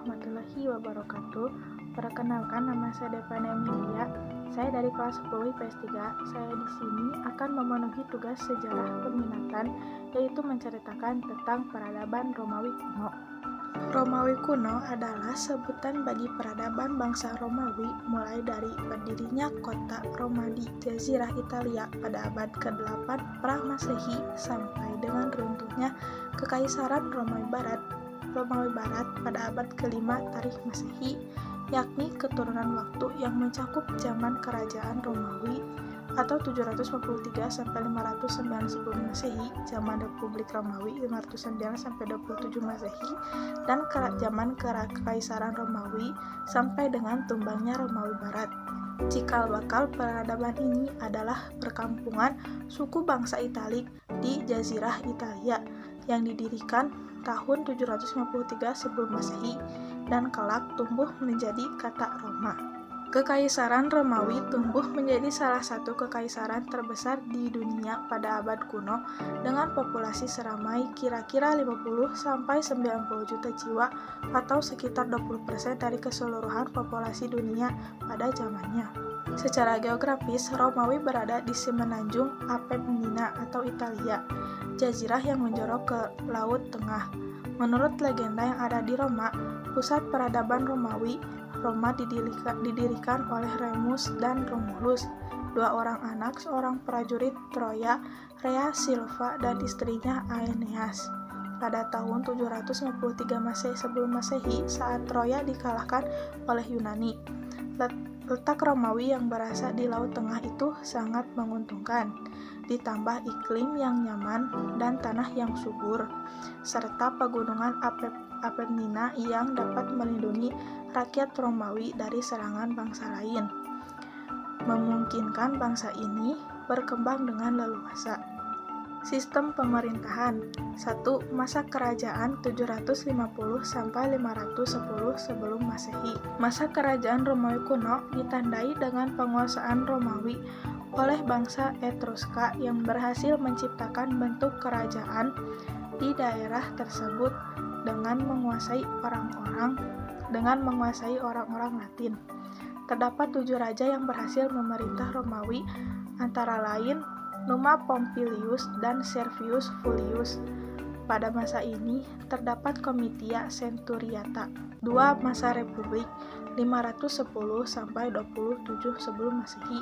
warahmatullahi wabarakatuh. Perkenalkan, nama saya Devana Emilia. Saya dari kelas 10 IPS 3. Saya di sini akan memenuhi tugas sejarah peminatan, yaitu menceritakan tentang peradaban Romawi kuno. Romawi kuno adalah sebutan bagi peradaban bangsa Romawi mulai dari berdirinya kota Roma di Jazirah Italia pada abad ke-8 pra-Masehi sampai dengan runtuhnya Kekaisaran Romawi Barat pada abad ke-5 Tarikh Masehi, yakni keturunan waktu yang mencakup zaman kerajaan Romawi atau 753 sampai 509 sebelum Masehi, zaman Republik Romawi 509 sampai 27 Masehi, dan zaman Kekaisaran Romawi sampai dengan tumbangnya Romawi Barat. Cikal bakal peradaban ini adalah perkampungan suku bangsa Italik di Jazirah Italia yang didirikan tahun 753 sebelum Masehi dan kelak tumbuh menjadi kata Roma. Kekaisaran Romawi tumbuh menjadi salah satu kekaisaran terbesar di dunia pada abad kuno dengan populasi seramai kira-kira 50 sampai 90 juta jiwa atau sekitar 20% dari keseluruhan populasi dunia pada zamannya. Secara geografis, Romawi berada di semenanjung Apennina atau Italia, jazirah yang menjorok ke Laut Tengah. Menurut legenda yang ada di Roma, pusat peradaban Romawi, Roma didirikan oleh Remus dan Romulus, dua orang anak seorang prajurit Troya, Rea Silva dan istrinya Aeneas. Pada tahun 753 sebelum Masehi, saat Troya dikalahkan oleh Yunani, letak Romawi yang berasa di Laut Tengah itu sangat menguntungkan, ditambah iklim yang nyaman dan tanah yang subur, serta pegunungan Apennina yang dapat melindungi rakyat Romawi dari serangan bangsa lain, memungkinkan bangsa ini berkembang dengan leluasa. Sistem pemerintahan. 1. Masa kerajaan 750 sampai 510 sebelum Masehi. Masa kerajaan Romawi kuno ditandai dengan penguasaan Romawi oleh bangsa Etruska yang berhasil menciptakan bentuk kerajaan di daerah tersebut dengan menguasai orang-orang Latin. Terdapat 7 raja yang berhasil memerintah Romawi, antara lain Numa Pompilius dan Servius Fullius. Pada masa ini terdapat Comitia Centuriata. 2. Masa Republik 510 sampai 27 sebelum Masehi.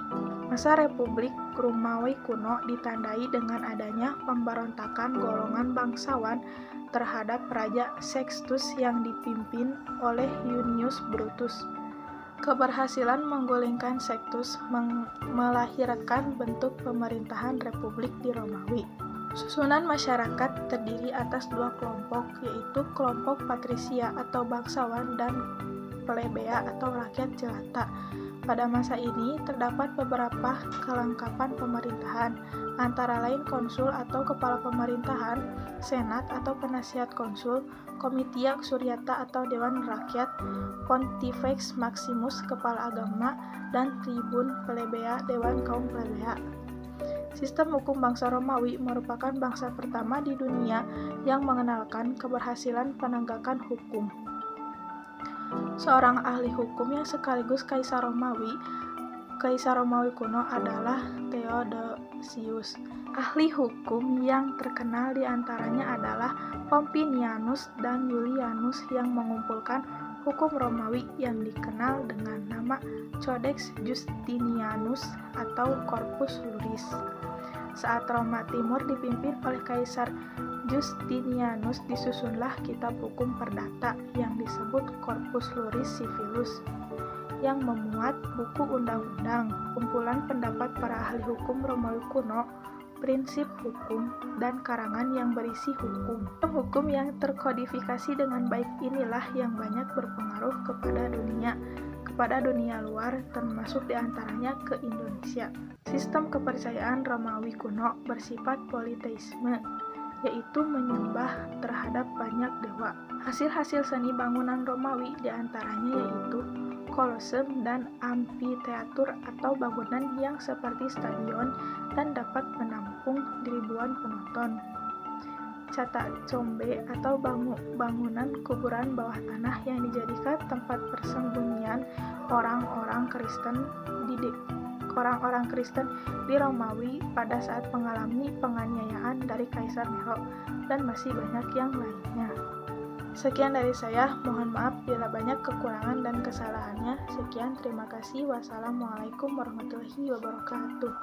Masa Republik Romawi kuno ditandai dengan adanya pemberontakan golongan bangsawan terhadap Raja Sextus yang dipimpin oleh Junius Brutus. Keberhasilan menggulingkan Sextus melahirkan bentuk pemerintahan republik di Romawi. Susunan masyarakat terdiri atas 2 kelompok, yaitu kelompok patrisia atau bangsawan dan plebea atau rakyat jelata. Pada masa ini terdapat beberapa kelengkapan pemerintahan, antara lain konsul atau kepala pemerintahan, senat atau penasihat konsul, komitia Curiata atau dewan rakyat, pontifex maximus kepala agama, dan tribun plebea dewan kaum plebea. Sistem hukum bangsa Romawi merupakan bangsa pertama di dunia yang mengenalkan keberhasilan penegakan hukum. Seorang ahli hukum yang sekaligus Kaisar Romawi kuno adalah Theodosius. Ahli hukum yang terkenal diantaranya adalah Pompinianus dan Julianus yang mengumpulkan hukum Romawi yang dikenal dengan nama Codex Justinianus atau Corpus Juris. Saat Roma Timur dipimpin oleh Kaisar Justinianus, disusunlah kitab hukum perdata yang disebut Corpus Juris Civilis yang memuat buku undang-undang, kumpulan pendapat para ahli hukum Romawi kuno, prinsip hukum, dan karangan yang berisi hukum. Hukum yang terkodifikasi dengan baik inilah yang banyak berpengaruh kepada dunia luar, termasuk diantaranya ke Indonesia. Sistem kepercayaan Romawi kuno bersifat politeisme, yaitu menyembah terhadap banyak dewa. Hasil-hasil seni bangunan Romawi diantaranya yaitu Kolosseum dan amfiteatur atau bangunan yang seperti stadion dan dapat menampung ribuan penonton. Cata Combe atau bangunan kuburan bawah tanah yang dijadikan tempat persembunyian orang-orang Kristen di Romawi pada saat mengalami penganiayaan dari Kaisar Nero, dan masih banyak yang lainnya. Sekian dari saya, mohon maaf bila banyak kekurangan dan kesalahannya. Sekian, terima kasih. Wassalamualaikum warahmatullahi wabarakatuh.